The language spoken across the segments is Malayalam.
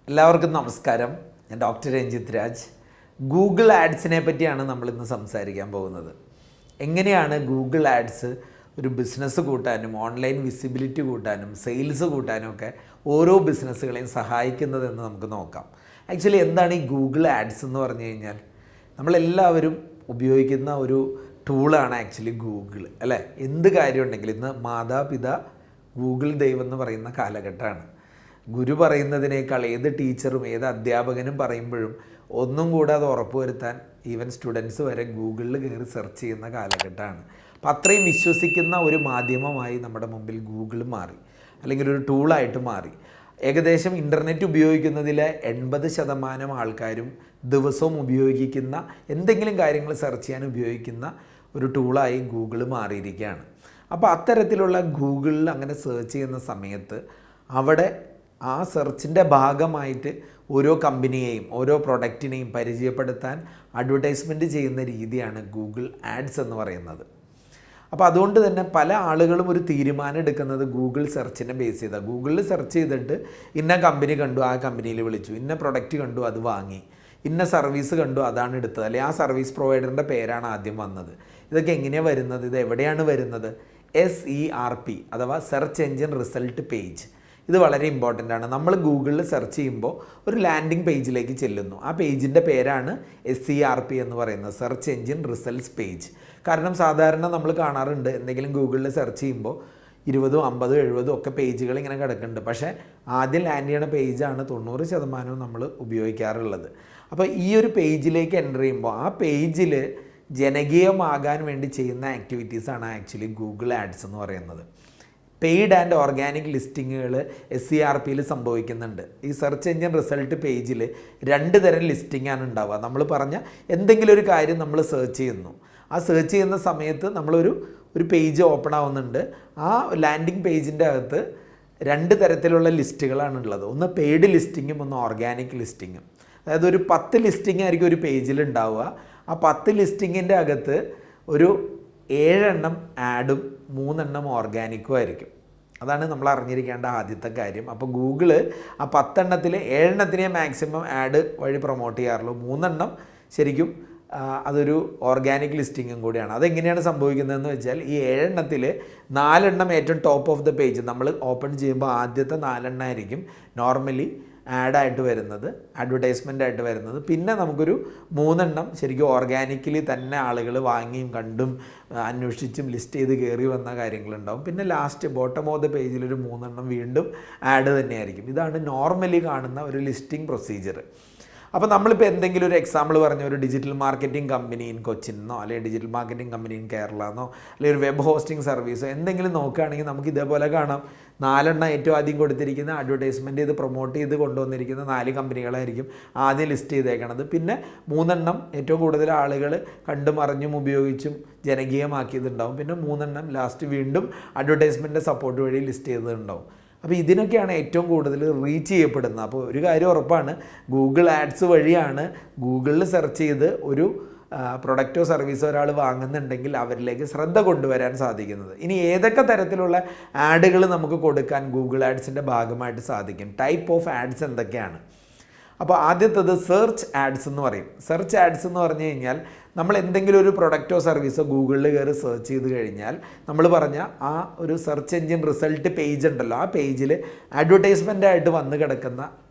എല്ലാവർക്കും നമസ്കാരം. ഞാൻ ഡോക്ടർ രഞ്ജിത്ത് രാജ്. ഗൂഗിൾ ആഡ്സിനെ പറ്റിയാണ് നമ്മളിന്ന് സംസാരിക്കാൻ പോകുന്നത്. എങ്ങനെയാണ് ഗൂഗിൾ ആഡ്സ് ഒരു ബിസിനസ് കൂട്ടാനും ഓൺലൈൻ വിസിബിലിറ്റി കൂട്ടാനും സെയിൽസ് കൂട്ടാനും ഒക്കെ ഓരോ ബിസിനസ്സുകളെയും സഹായിക്കുന്നതെന്ന് നമുക്ക് നോക്കാം. ആക്ച്വലി എന്താണ് ഈ ഗൂഗിൾ ആഡ്സ് എന്ന് പറഞ്ഞു കഴിഞ്ഞാൽ, നമ്മളെല്ലാവരും ഉപയോഗിക്കുന്ന ഒരു ടൂളാണ് ആക്ച്വലി ഗൂഗിൾ, അല്ലേ? എന്ത് കാര്യം ഉണ്ടെങ്കിലും ഇന്ന് മാതാപിതാ ഗൂഗിൾ ദൈവം എന്ന് പറയുന്ന കാലഘട്ടമാണ്. ഗുരു പറയുന്നതിനേക്കാൾ ഏത് ടീച്ചറും ഏത് അധ്യാപകനും പറയുമ്പോഴും ഒന്നും കൂടെ അത് ഉറപ്പുവരുത്താൻ ഈവൻ സ്റ്റുഡൻസ് വരെ ഗൂഗിളിൽ കയറി സെർച്ച് ചെയ്യുന്ന കാലഘട്ടമാണ്. അപ്പം അത്രയും വിശ്വസിക്കുന്ന ഒരു മാധ്യമമായി നമ്മുടെ മുമ്പിൽ ഗൂഗിൾ മാറി, അല്ലെങ്കിൽ ഒരു ടൂളായിട്ട് മാറി. ഏകദേശം ഇൻ്റർനെറ്റ് ഉപയോഗിക്കുന്നതിലെ 80% ആൾക്കാരും ദിവസവും ഉപയോഗിക്കുന്ന എന്തെങ്കിലും കാര്യങ്ങൾ സെർച്ച് ചെയ്യാൻ ഉപയോഗിക്കുന്ന ഒരു ടൂളായി ഗൂഗിൾ മാറിയിരിക്കുകയാണ്. അപ്പോൾ അത്തരത്തിലുള്ള ഗൂഗിളിൽ അങ്ങനെ സെർച്ച് ചെയ്യുന്ന സമയത്ത് അവിടെ ആ സെർച്ചിൻ്റെ ഭാഗമായിട്ട് ഓരോ കമ്പനിയെയും ഓരോ പ്രൊഡക്റ്റിനെയും പരിചയപ്പെടുത്താൻ അഡ്വർടൈസ്മെൻറ്റ് ചെയ്യുന്ന രീതിയാണ് ഗൂഗിൾ ആഡ്സ് എന്ന് പറയുന്നത്. അപ്പോൾ അതുകൊണ്ട് തന്നെ പല ആളുകളും ഒരു തീരുമാനം എടുക്കുന്നത് ഗൂഗിൾ സെർച്ചിനെ ബേസ് ചെയ്താണ്. ഗൂഗിളിൽ സെർച്ച് ചെയ്തിട്ട് ഇന്ന കമ്പനി കണ്ടു, ആ കമ്പനിയിൽ വിളിച്ചു, ഇന്ന പ്രൊഡക്റ്റ് കണ്ടു, അത് വാങ്ങി, ഇന്ന സർവീസ് കണ്ടു, അതാണ് എടുത്തത്, അല്ലെങ്കിൽ ആ സർവീസ് പ്രൊവൈഡറിൻ്റെ പേരാണ് ആദ്യം വന്നത്. ഇതൊക്കെ എങ്ങനെയാണ് വരുന്നത്? ഇത് എവിടെയാണ് വരുന്നത്? SERP അഥവാ സെർച്ച് എൻജിൻ റിസൾട്ട് പേജ്. ഇത് വളരെ ഇമ്പോർട്ടൻ്റ് ആണ്. നമ്മൾ ഗൂഗിളിൽ സെർച്ച് ചെയ്യുമ്പോൾ ഒരു ലാൻഡിംഗ് പേജിലേക്ക് ചെല്ലുന്നു. ആ പേജിൻ്റെ പേരാണ് SERP എന്ന് പറയുന്നത്, സെർച്ച് എൻജിൻ റിസൾട്ട്സ് പേജ്. കാരണം സാധാരണ നമ്മൾ കാണാറുണ്ട്, എന്തെങ്കിലും ഗൂഗിളിൽ സെർച്ച് ചെയ്യുമ്പോൾ 20, 50, 70 ഒക്കെ പേജുകൾ ഇങ്ങനെ കിടക്കുന്നുണ്ട്. പക്ഷേ ആദ്യം ലാൻഡ് ചെയ്യണ പേജാണ് 90% നമ്മൾ ഉപയോഗിക്കാറുള്ളത്. അപ്പോൾ ഈ ഒരു പേജിലേക്ക് എൻ്റർ ചെയ്യുമ്പോൾ ആ പേജിൽ ജനകീയമാകാൻ വേണ്ടി ചെയ്യുന്ന ആക്ടിവിറ്റീസാണ് ആക്ച്വലി ഗൂഗിൾ ആഡ്സ് എന്ന് പറയുന്നത്. പെയ്ഡ് ആൻഡ് ഓർഗാനിക് ലിസ്റ്റിങ്ങുകൾ SERPയിൽ സംഭവിക്കുന്നുണ്ട്. ഈ സെർച്ച് എൻജിൻ റിസൾട്ട് പേജിൽ 2 തരം ലിസ്റ്റിംഗ് ആണ് ഉണ്ടാവുക. നമ്മൾ പറഞ്ഞ എന്തെങ്കിലും ഒരു കാര്യം നമ്മൾ സെർച്ച് ചെയ്യുന്നു. ആ സെർച്ച് ചെയ്യുന്ന സമയത്ത് നമ്മളൊരു പേജ് ഓപ്പൺ ആവുന്നുണ്ട്. ആ ലാൻഡിംഗ് പേജിൻ്റെ അകത്ത് 2 തരത്തിലുള്ള ലിസ്റ്റുകളാണ് ഉള്ളത്. ഒന്ന് പെയ്ഡ് ലിസ്റ്റിങ്ങും ഒന്ന് ഓർഗാനിക് ലിസ്റ്റിങ്ങും. അതായത് ഒരു 10 ലിസ്റ്റിംഗ് ആയിരിക്കും ഒരു പേജിൽ ഉണ്ടാവുക. ആ 10 ലിസ്റ്റിങ്ങിൻ്റെ അകത്ത് ഒരു 7 എണ്ണം ആഡും 3 എണ്ണം ഓർഗാനിക്കും ആയിരിക്കും. അതാണ് നമ്മൾ അറിഞ്ഞിരിക്കേണ്ട ആദ്യത്തെ കാര്യം. അപ്പോൾ ഗൂഗിള് ആ 10 എണ്ണത്തിൽ 7 എണ്ണത്തിനെ മാക്സിമം ആഡ് വഴി പ്രൊമോട്ട് ചെയ്യാറുള്ളൂ. 3 എണ്ണം ശരിക്കും അതൊരു ഓർഗാനിക് ലിസ്റ്റിങ്ങും കൂടിയാണ്. അതെങ്ങനെയാണ് സംഭവിക്കുന്നതെന്ന് വെച്ചാൽ, ഈ 7 എണ്ണത്തിൽ 4 എണ്ണം ഏറ്റവും ടോപ്പ് ഓഫ് ദ പേജ് നമ്മൾ ഓപ്പൺ ചെയ്യുമ്പോൾ ആദ്യത്തെ 4 എണ്ണം ആയിരിക്കും നോർമലി ആഡായിട്ട് വരുന്നത്, അഡ്വർടൈസ്മെൻ്റ് ആയിട്ട് വരുന്നത്. പിന്നെ നമുക്കൊരു 3 എണ്ണം ശരിക്കും ഓർഗാനിക്കലി തന്നെ ആളുകൾ വാങ്ങിയും കണ്ടും അന്വേഷിച്ചും ലിസ്റ്റ് ചെയ്ത് കയറി വന്ന കാര്യങ്ങളുണ്ടാവും. പിന്നെ ലാസ്റ്റ് ബോട്ടം ഓഫ് ദ പേജിലൊരു 3 എണ്ണം വീണ്ടും ആഡ് തന്നെയായിരിക്കും. ഇതാണ് നോർമലി കാണുന്ന ഒരു ലിസ്റ്റിംഗ് പ്രൊസീജിയർ. അപ്പോൾ നമ്മളിപ്പോൾ എന്തെങ്കിലും ഒരു എക്സാമ്പിൾ പറഞ്ഞ ഒരു ഡിജിറ്റൽ മാർക്കറ്റിംഗ് കമ്പനി ഇൻ കൊച്ചിന്നോ, അല്ലെങ്കിൽ digital marketing company in Kerala എന്നോ, അല്ലെങ്കിൽ ഒരു വെബ് ഹോസ്റ്റിംഗ് സർവീസോ എന്തെങ്കിലും നോക്കുകയാണെങ്കിൽ നമുക്ക് ഇതേപോലെ കാണാം. 4 എണ്ണം ഏറ്റവും ആദ്യം കൊടുത്തിരിക്കുന്ന അഡ്വർടൈസ്മെൻറ്റ് ചെയ്ത് പ്രൊമോട്ട് ചെയ്ത് കൊണ്ടുവന്നിരിക്കുന്ന 4 കമ്പനികളായിരിക്കും ആദ്യം ലിസ്റ്റ് ചെയ്തേക്കണത്. പിന്നെ 3 എണ്ണം ഏറ്റവും കൂടുതൽ ആളുകൾ കണ്ടും അറിഞ്ഞും ഉപയോഗിച്ചും ജനകീയമാക്കിയതുണ്ടാവും. പിന്നെ 3 എണ്ണം ലാസ്റ്റ് വീണ്ടും അഡ്വർടൈസ്മെൻറ്റിൻ്റെ സപ്പോർട്ട് വഴി ലിസ്റ്റ് ചെയ്തതുണ്ടാവും. അപ്പോൾ ഇതിനൊക്കെയാണ് ഏറ്റവും കൂടുതൽ റീച്ച് ചെയ്യപ്പെടുന്നത്. അപ്പോൾ ഒരു കാര്യം ഉറപ്പാണ്, ഗൂഗിൾ ആഡ്സ് വഴിയാണ് ഗൂഗിളിൽ സെർച്ച് ചെയ്ത് ഒരു പ്രൊഡക്റ്റോ സർവീസോ ഒരാൾ വാങ്ങുന്നുണ്ടെങ്കിൽ അവരിലേക്ക് ശ്രദ്ധ കൊണ്ടുവരാൻ സാധിക്കുന്നത്. ഇനി ഏതൊക്കെ തരത്തിലുള്ള ആഡുകൾ നമുക്ക് കൊടുക്കാൻ ഗൂഗിൾ ആഡ്സിൻ്റെ ഭാഗമായിട്ട് സാധിക്കും? ടൈപ്പ് ഓഫ് ആഡ്സ് എന്തൊക്കെയാണ്? അപ്പോൾ ആദ്യത്തേത് സെർച്ച് ആഡ്സ് എന്ന് പറയും. സെർച്ച് ആഡ്സ് എന്ന് പറഞ്ഞു കഴിഞ്ഞാൽ, നമ്മൾ എന്തെങ്കിലും ഒരു പ്രൊഡക്റ്റോ സർവീസോ ഗൂഗിളിൽ കയറി സെർച്ച് ചെയ്ത് കഴിഞ്ഞാൽ നമ്മൾ പറഞ്ഞ ആ ഒരു സെർച്ച് എൻജിൻ റിസൾട്ട് പേജ് ഉണ്ടല്ലോ, ആ പേജിൽ അഡ്വർടൈസ്മെൻ്റായിട്ട് വന്ന് കിടക്കുന്ന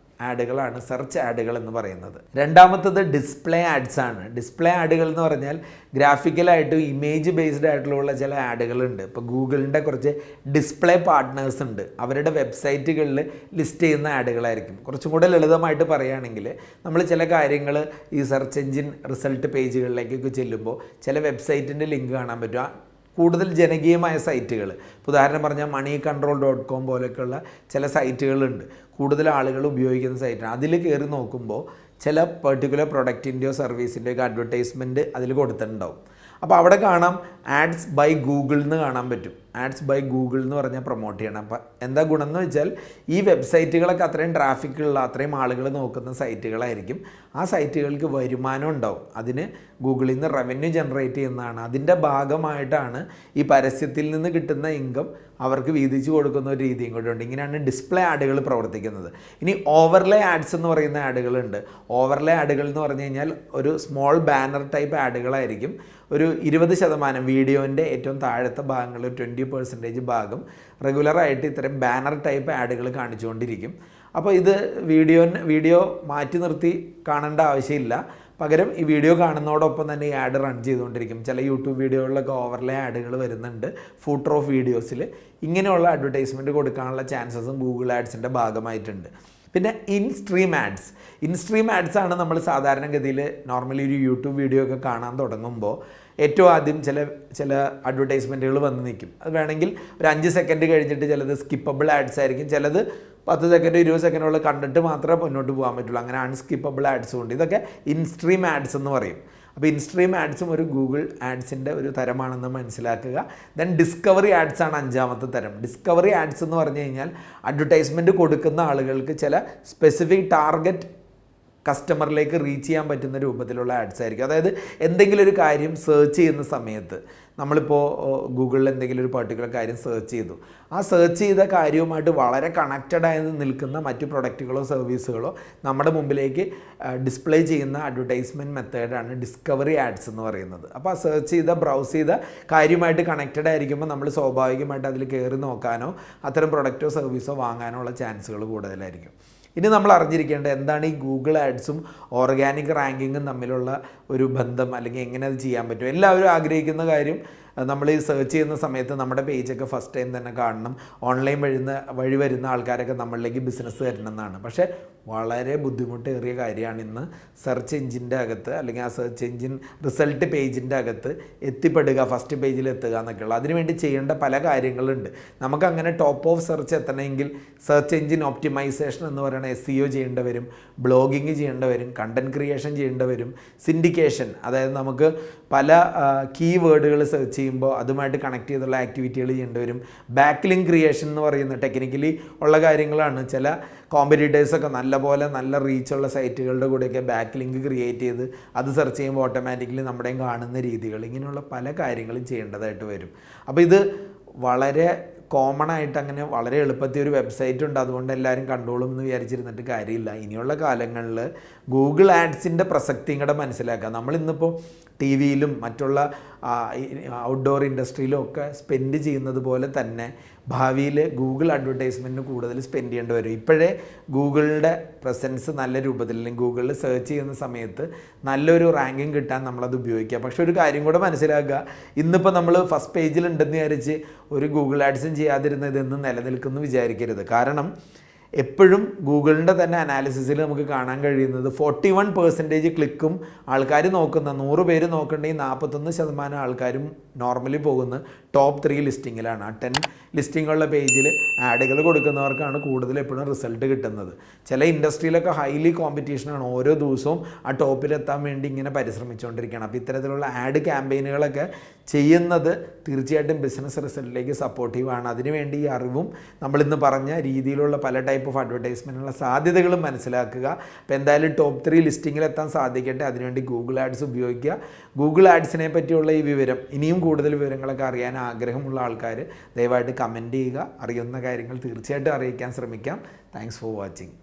ആഡുകളാണ് സെർച്ച് ആഡുകൾ എന്ന് പറയുന്നത്. രണ്ടാമത്തത് ഡിസ്പ്ലേ ആഡ്സ് ആണ്. ഡിസ്പ്ലേ ആഡുകൾ എന്ന് പറഞ്ഞാൽ ഗ്രാഫിക്കലായിട്ടും ഇമേജ് ബേസ്ഡ് ആയിട്ടുള്ള ചില ആഡുകളുണ്ട്. ഇപ്പോൾ ഗൂഗിളിൻ്റെ കുറച്ച് ഡിസ്പ്ലേ പാർട്ട്നേഴ്സ് ഉണ്ട്. അവരുടെ വെബ്സൈറ്റുകളിൽ ലിസ്റ്റ് ചെയ്യുന്ന ആഡുകളായിരിക്കും. കുറച്ചും കൂടെ ലളിതമായിട്ട് പറയുകയാണെങ്കിൽ, നമ്മൾ ചില കാര്യങ്ങൾ ഈ സെർച്ച് എൻജിൻ റിസൾട്ട് പേജുകളിലേക്കൊക്കെ ചെല്ലുമ്പോൾ ചില വെബ്സൈറ്റിൻ്റെ ലിങ്ക് കാണാൻ പറ്റും. കൂടുതൽ ജനകീയമായ സൈറ്റുകൾ, ഉദാഹരണം പറഞ്ഞാൽ moneycontrol.com പോലെയൊക്കെയുള്ള ചില സൈറ്റുകളുണ്ട്, കൂടുതൽ ആളുകൾ ഉപയോഗിക്കുന്ന സൈറ്റാണ്. അതിൽ കയറി നോക്കുമ്പോൾ ചില പെർട്ടിക്കുലർ പ്രൊഡക്റ്റിൻ്റെയോ സർവീസിൻ്റെയോ അഡ്വർടൈസ്മെൻറ്റ് അതിൽ കൊടുത്തിട്ടുണ്ടാവും. അപ്പോൾ അവിടെ കാണാം ആഡ്സ് ബൈ ഗൂഗിൾ എന്ന് കാണാൻ പറ്റും. ആഡ്സ് ബൈ ഗൂഗിൾ എന്ന് പറഞ്ഞാൽ പ്രൊമോട്ട് ചെയ്യണം. അപ്പം എന്താ ഗുണം എന്ന് വെച്ചാൽ ഈ വെബ്സൈറ്റുകളൊക്കെ അത്രയും ട്രാഫിക്കുള്ള അത്രയും ആളുകൾ നോക്കുന്ന സൈറ്റുകളായിരിക്കും. ആ സൈറ്റുകൾക്ക് വരുമാനം ഉണ്ടാവും. അതിന് ഗൂഗിളിൽ നിന്ന് റവന്യൂ ജനറേറ്റ് ചെയ്യുന്നതാണ്. അതിൻ്റെ ഭാഗമായിട്ടാണ് ഈ പരസ്യത്തിൽ നിന്ന് കിട്ടുന്ന ഇൻകം അവർക്ക് വീതിച്ച് കൊടുക്കുന്ന ഒരു രീതിയും കൂടെ ഉണ്ട്. ഇങ്ങനെയാണ് ഡിസ്പ്ലേ ആഡുകൾ പ്രവർത്തിക്കുന്നത്. ഇനി ഓവർലേ ആഡ്സ് എന്ന് പറയുന്ന ആഡുകളുണ്ട്. ഓവർലേ ആഡുകൾ എന്ന് പറഞ്ഞു കഴിഞ്ഞാൽ ഒരു സ്മോൾ ബാനർ ടൈപ്പ് ആഡുകളായിരിക്കും. ഒരു 20% വീഡിയോൻ്റെ ഏറ്റവും താഴത്തെ ഭാഗങ്ങളിൽ 20% ഭാഗം റെഗുലറായിട്ട് ഇത്തരം ബാനർ ടൈപ്പ് ആഡുകൾ കാണിച്ചുകൊണ്ടിരിക്കും. അപ്പോൾ ഇത് വീഡിയോ മാറ്റി നിർത്തി കാണേണ്ട ആവശ്യമില്ല. പകരം ഈ വീഡിയോ കാണുന്നതോടൊപ്പം തന്നെ ഈ ആഡ് റൺ ചെയ്തുകൊണ്ടിരിക്കും. ചില യൂട്യൂബ് വീഡിയോകളിലൊക്കെ ഓവർലേ ആഡുകൾ വരുന്നുണ്ട് ഫൂട്ടർ ഓഫ് വീഡിയോസിൽ. ഇങ്ങനെയുള്ള അഡ്വർടൈസ്മെൻറ്റ് കൊടുക്കാനുള്ള ചാൻസസും ഗൂഗിൾ ആഡ്സിൻ്റെ ഭാഗമായിട്ടുണ്ട്. പിന്നെ ഇൻസ്ട്രീം ആഡ്സ് ആണ് നമ്മൾ സാധാരണഗതിയിൽ നോർമലി ഒരു യൂട്യൂബ് വീഡിയോ ഒക്കെ കാണാൻ തുടങ്ങുമ്പോൾ ഏറ്റവും ആദ്യം ചില അഡ്വർടൈസ്മെൻറ്റുകൾ വന്ന് നിൽക്കും. അത് വേണമെങ്കിൽ ഒരു 5 സെക്കൻഡ് കഴിഞ്ഞിട്ട് ചിലത് സ്കിപ്പബിൾ ആഡ്സ് ആയിരിക്കും, ചിലത് 10 സെക്കൻഡ് 20 സെക്കൻഡുള്ള കണ്ടിട്ട് മാത്രമേ മുന്നോട്ട് പോകാൻ പറ്റുള്ളൂ. അങ്ങനെ അൺസ്കിപ്പബിൾ ആഡ്സും ഉണ്ട്. ഇതൊക്കെ ഇൻസ്ട്രീം ആഡ്സ് എന്ന് പറയും. അപ്പോൾ ഇൻസ്ട്രീം ആഡ്സും ഒരു ഗൂഗിൾ ആഡ്സിൻ്റെ ഒരു തരമാണെന്ന് മനസ്സിലാക്കുക. ദെൻ ഡിസ്കവറി ആഡ്സ് ആണ് 5ാമത്തെ തരം. ഡിസ്കവറി ആഡ്സ് എന്ന് പറഞ്ഞു കഴിഞ്ഞാൽ അഡ്വർടൈസ്മെൻറ്റ് കൊടുക്കുന്ന ആളുകൾക്ക് ചില സ്പെസിഫിക് ടാർഗറ്റ് കസ്റ്റമറിലേക്ക് റീച്ച് ചെയ്യാൻ പറ്റുന്ന രൂപത്തിലുള്ള ആഡ്സ് ആയിരിക്കും. അതായത് എന്തെങ്കിലും ഒരു കാര്യം സെർച്ച് ചെയ്യുന്ന സമയത്ത് നമ്മളിപ്പോൾ ഗൂഗിളിൽ എന്തെങ്കിലും ഒരു പർട്ടിക്കുലർ കാര്യം സെർച്ച് ചെയ്തു. ആ സെർച്ച് ചെയ്ത കാര്യവുമായിട്ട് വളരെ കണക്റ്റഡായി നിൽക്കുന്ന മറ്റ് പ്രൊഡക്റ്റുകളോ സർവീസുകളോ നമ്മുടെ മുമ്പിലേക്ക് ഡിസ്പ്ലേ ചെയ്യുന്ന അഡ്വർടൈസ്മെൻറ്റ് മെത്തേഡാണ് ഡിസ്കവറി ആഡ്സ് എന്ന് പറയുന്നത്. അപ്പോൾ ആ സെർച്ച് ചെയ്ത ബ്രൗസ് ചെയ്ത കാര്യമായിട്ട് കണക്റ്റഡ് ആയിരിക്കുമ്പോൾ നമ്മൾ സ്വാഭാവികമായിട്ട് അതിൽ കയറി നോക്കാനോ അത്തരം പ്രൊഡക്റ്റോ സർവീസോ വാങ്ങാനോ ഉള്ള ചാൻസുകൾ കൂടുതലായിരിക്കും. ഇനി നമ്മൾ അറിഞ്ഞിരിക്കേണ്ടത് എന്താണ് ഈ ഗൂഗിൾ ആഡ്സും ഓർഗാനിക് റാങ്കിങ്ങും തമ്മിലുള്ള ഒരു ബന്ധം, അല്ലെങ്കിൽ എങ്ങനെ അത് ചെയ്യാൻ പറ്റും. എല്ലാവരും ആഗ്രഹിക്കുന്ന കാര്യം നമ്മൾ ഈ സെർച്ച് ചെയ്യുന്ന സമയത്ത് നമ്മുടെ പേജൊക്കെ ഫസ്റ്റ് ടൈം തന്നെ കാണണം, ഓൺലൈൻ വഴി വരുന്ന ആൾക്കാരൊക്കെ നമ്മളിലേക്ക് ബിസിനസ് തരണമെന്നാണ്. പക്ഷേ വളരെ ബുദ്ധിമുട്ടേറിയ കാര്യമാണ് ഇന്ന് സെർച്ച് എഞ്ചിൻ്റെ അകത്ത്, അല്ലെങ്കിൽ ആ സെർച്ച് എഞ്ചിൻ റിസൾട്ട് പേജിൻ്റെ അകത്ത് എത്തിപ്പെടുക, ഫസ്റ്റ് പേജിൽ എത്തുക എന്നൊക്കെയുള്ള. അതിനുവേണ്ടി ചെയ്യേണ്ട പല കാര്യങ്ങളുണ്ട്. നമുക്കങ്ങനെ ടോപ്പ് ഓഫ് സെർച്ച് എത്തണമെങ്കിൽ സെർച്ച് എഞ്ചിൻ ഒപ്റ്റിമൈസേഷൻ എന്ന് പറയുന്ന SEO ചെയ്യേണ്ടി വരും, ബ്ലോഗിങ് ചെയ്യേണ്ടി വരും, കണ്ടൻറ് ക്രിയേഷൻ ചെയ്യേണ്ടി വരും, സിൻഡിക്കേഷൻ, അതായത് നമുക്ക് പല കീവേഡുകൾ സെർച്ച് ചെയ്യുമ്പോൾ അതുമായിട്ട് കണക്ട് ചെയ്തുള്ള ആക്ടിവിറ്റികൾ ചെയ്യേണ്ടി വരും. ബാക്ക് ലിങ്ക് ക്രിയേഷൻ എന്ന് പറയുന്ന ടെക്നിക്കലി ഉള്ള കാര്യങ്ങളാണ്. ചില കോമ്പറ്റീറ്റേഴ്സൊക്കെ നല്ല റീച്ചുള്ള സൈറ്റുകളുടെ കൂടെയൊക്കെ ബാക്ക് ലിങ്ക് ക്രിയേറ്റ് ചെയ്ത് അത് സെർച്ച് ചെയ്യുമ്പോൾ ഓട്ടോമാറ്റിക്കലി നമ്മുടെയും കാണുന്ന രീതികൾ, ഇങ്ങനെയുള്ള പല കാര്യങ്ങളും ചെയ്യേണ്ടതായിട്ട് വരും. അപ്പോൾ ഇത് വളരെ കോമൺ ആയിട്ട് അങ്ങനെ വളരെ എളുപ്പത്തിൽ ഒരു വെബ്സൈറ്റ് ഉണ്ട്, അതുകൊണ്ട് എല്ലാവരും കണ്ടോളും എന്ന് വിചാരിച്ചിരുന്നിട്ട് കാര്യമില്ല. ഇനിയുള്ള കാലങ്ങളിൽ ഗൂഗിൾ ആഡ്സിൻ്റെ പ്രസക്തിയും കൂടെ മനസ്സിലാക്കുക. നമ്മളിന്നിപ്പോൾ TV-യിലും മറ്റുള്ള ഔട്ട്ഡോർ ഇൻഡസ്ട്രിയിലും ഒക്കെ സ്പെൻഡ് ചെയ്യുന്നത് പോലെ തന്നെ ഭാവിയിൽ ഗൂഗിൾ അഡ്വർടൈസ്മെൻറ്റിന് കൂടുതൽ സ്പെൻഡ് ചെയ്യേണ്ടി വരും. ഇപ്പോഴേ ഗൂഗിളിൻ്റെ പ്രസൻസ് നല്ല രൂപത്തിൽ, അല്ലെങ്കിൽ ഗൂഗിളിൽ സെർച്ച് ചെയ്യുന്ന സമയത്ത് നല്ലൊരു റാങ്കിങ് കിട്ടാൻ നമ്മളത് ഉപയോഗിക്കുക. പക്ഷേ ഒരു കാര്യം കൂടെ മനസ്സിലാക്കുക, ഇന്നിപ്പോൾ നമ്മൾ ഫസ്റ്റ് പേജിലുണ്ടെന്ന് വിചാരിച്ച് ഒരു ഗൂഗിൾ ആഡ്സും ചെയ്യാതിരുന്നത് എന്ന് നിലനിൽക്കുമെന്ന് വിചാരിക്കരുത്. കാരണം എപ്പോഴും ഗൂഗിളിൻ്റെ തന്നെ അനാലിസിസിൽ നമുക്ക് കാണാൻ കഴിയുന്നത് 41% ക്ലിക്കും ആൾക്കാർ നോക്കുന്ന 100 പേര് നോക്കണമെങ്കിൽ 41% ആൾക്കാരും നോർമലി പോകുന്ന ടോപ്പ് 3 ലിസ്റ്റിങ്ങിലാണ്. ആ 10 ലിസ്റ്റിങ്ങുള്ള പേജിൽ ആഡുകൾ കൊടുക്കുന്നവർക്കാണ് കൂടുതൽ എപ്പോഴും റിസൾട്ട് കിട്ടുന്നത്. ചില ഇൻഡസ്ട്രിയിലൊക്കെ ഹൈലി കോമ്പറ്റീഷനാണ്, ഓരോ ദിവസവും ആ ടോപ്പിലെത്താൻ വേണ്ടി ഇങ്ങനെ പരിശ്രമിച്ചുകൊണ്ടിരിക്കുകയാണ്. അപ്പോൾ ഇത്തരത്തിലുള്ള ആഡ് ക്യാമ്പയിനുകളൊക്കെ ചെയ്യുന്നത് തീർച്ചയായിട്ടും ബിസിനസ് റിസൾട്ടിലേക്ക് സപ്പോർട്ടീവാണ്. അതിനുവേണ്ടി ഈ അറിവും നമ്മളിന്ന് പറഞ്ഞ രീതിയിലുള്ള പല ടൈപ്പ് ഓഫ് അഡ്വർടൈസ്മെൻറ്റിനുള്ള സാധ്യതകളും മനസ്സിലാക്കുക. അപ്പോൾ എന്തായാലും ടോപ്പ് 3 ലിസ്റ്റിങ്ങിലെത്താൻ സാധിക്കട്ടെ, അതിനുവേണ്ടി ഗൂഗിൾ ആഡ്സ് ഉപയോഗിക്കുക. ഗൂഗിൾ ആഡ്സിനെ പറ്റിയുള്ള ഈ വിവരം, ഇനിയും കൂടുതൽ വിവരങ്ങളൊക്കെ അറിയാൻ ആഗ്രഹമുള്ള ആൾക്കാർ ദയവായിട്ട് കമൻറ്റ് ചെയ്യുക. അറിയുന്ന കാര്യങ്ങൾ തീർച്ചയായിട്ടും അറിയിക്കാൻ ശ്രമിക്കാം. Thanks for watching.